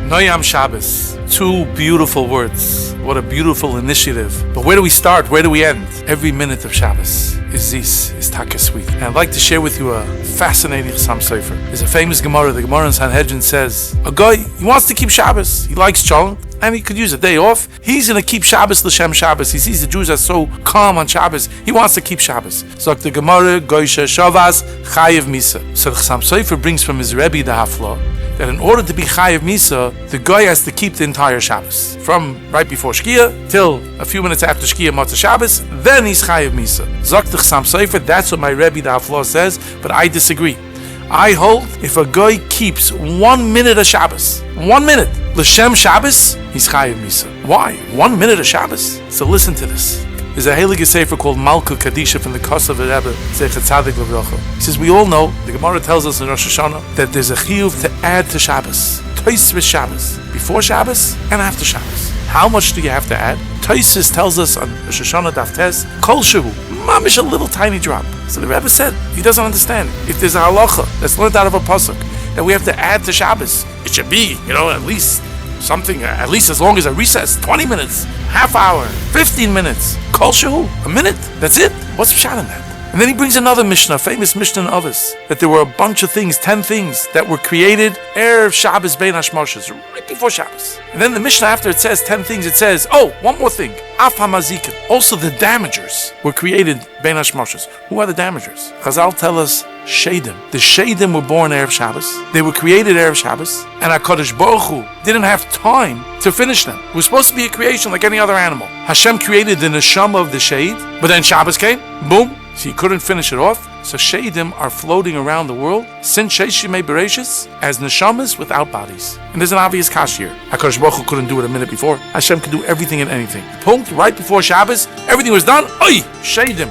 Noam HaShabbos. Two beautiful words. What a beautiful initiative. But where do we start? Where do we end? Every minute of Shabbos is taka sweet. And I'd like to share with you a fascinating Chassam Sofer. There's a famous Gemara. The Gemara in Sanhedrin says, a guy, he wants to keep Shabbos. He likes Cholent, and he could use a day off. He's going to keep Shabbos l'shem Shabbos. He sees the Jews are so calm on Shabbos. He wants to keep Shabbos. So the Gemara, Goysha Shavas, Chayev Misa. So the Chassam Sofer brings from his Rabbi the Hafla that in order to be Chayev Misa, the guy has to keep the entire Shabbos. From right before Shkia till a few minutes after Shkia Matzah Shabbos, then he's Chayev Misa. Zok the Chassam Sofer, that's what my Rabbi the Hafla says, but I disagree. I hold if a guy keeps 1 minute of Shabbos, 1 minute, l'shem Shabbos, he's Chayev Misa. Why? 1 minute of Shabbos? So listen to this. There's a Heilige Sefer called Malka Kadisha from the Kosovo Rebbe, Zecher Tzadik Levrocha. He says, we all know, the Gemara tells us in Rosh Hashanah, that there's a chiyuv to add to Shabbos. Tosfos Shabbos. Before Shabbos and after Shabbos. How much do you have to add? Tosfos tells us on Rosh Hashanah Daf Tes, Kol Shehu, mamish a little tiny drop. So the Rebbe said, he doesn't understand. If there's a halacha that's learned out of a pasuk, that we have to add to Shabbos, it should be, at least something, at least as long as a recess, 20 minutes, half hour, 15 minutes, Kol Shehu, a minute, that's it. What's pshat in that? And then he brings another Mishnah, famous Mishnah in Avos, that there were a bunch of things, 10 things that were created Erev Shabbos Bein Hashmoshes, right before Shabbos. And then the Mishnah after it says 10 things, it says, one more thing, Af HaMazikin. Also the damagers were created Bein Hashmoshes. Who are the damagers? Chazal tell us Shadim. The Shadim were born Erev Shabbos. They were created Erev Shabbos, and HaKadosh Baruch Hu didn't have time to finish them. It was supposed to be a creation like any other animal. Hashem created the neshama of the Shade, but then Shabbos came, boom, so he couldn't finish it off. So Shadim are floating around the world since Sheshimei Bereshis as neshamas without bodies. And there's an obvious kash here. HaKadosh Baruch Hu couldn't do it a minute before. Hashem could do everything and anything. Punkt, right before Shabbos, everything was done. Oy, Shadim,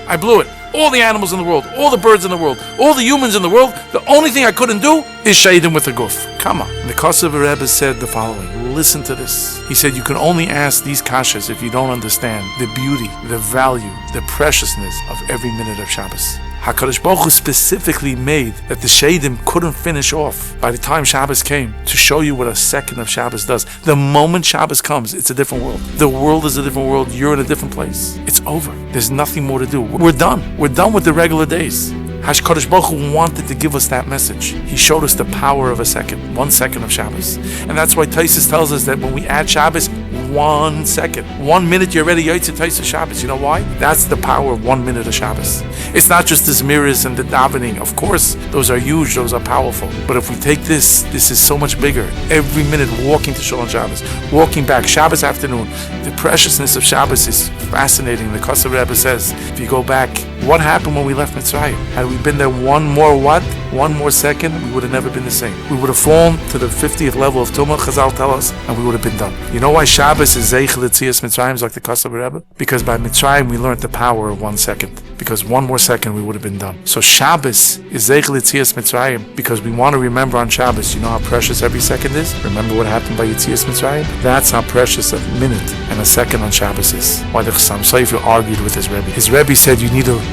I blew it. All the animals in the world, all the birds in the world, all the humans in the world, the only thing I couldn't do is Shadim with a guf. Come on. And the Kosovo Rebbe said the following. Listen to this. He said, you can only ask these kashas if you don't understand the beauty, the value, the preciousness of every minute of Shabbos. HaKadosh Baruch Hu specifically made that the Shadim couldn't finish off by the time Shabbos came to show you what a second of Shabbos does. The moment Shabbos comes, it's a different world. The world is a different world. You're in a different place. It's over. There's nothing more to do. We're done. We're done with the regular days. HaKadosh Baruch Hu wanted to give us that message. He showed us the power of a second, 1 second of Shabbos. And that's why Tosfos tells us that when we add Shabbos, 1 second, 1 minute, you're ready, Yotzei Tosfos Shabbos. You know why? That's the power of 1 minute of Shabbos. It's not just the zmiris and the davening. Of course, those are huge, those are powerful. But if we take this is so much bigger. Every minute walking to Shalom Shabbos, walking back, Shabbos afternoon, the preciousness of Shabbos is fascinating. The Kosovo Rebbe says, if you go back, what happened when we left Mitzrayim? Had we been there one more second, we would have never been the same. We would have fallen to the 50th level of Tumah, Chazal tell us, and we would have been done. You know why Shabbos is Zeichel Yetzias Mitzrayim, like the Kosovo Rebbe? Because by Mitzrayim we learned the power of 1 second. Because 1 more second we would have been done. So Shabbos is Zeichel Yetzias Mitzrayim because we want to remember on Shabbos. You know how precious every second is? Remember what happened by Yetzias Mitzrayim? That's how precious a minute and a second on Shabbos is. Why the Chassam Sofer argued with his Rebbe. His Rebbe said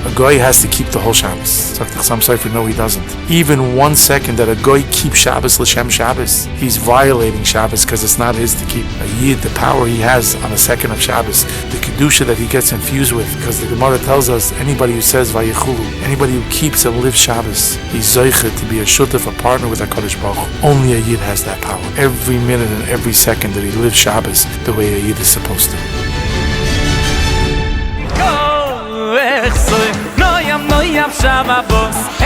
a goy has to keep the whole Shabbos. So the Chassam Sofer, no, he doesn't. Even 1 second that a goy keeps Shabbos l'shem Shabbos, he's violating Shabbos because it's not his to keep. A yid, the power he has on a second of Shabbos, the kedusha that he gets infused with, because the Gemara tells us anybody who says vayichulu, anybody who keeps and lives Shabbos, he's zoichet to be a shutef, a partner with HaKadosh Baruch Hu. Only a yid has that power. Every minute and every second that he lives Shabbos the way a yid is supposed to. Noam HaShabbos.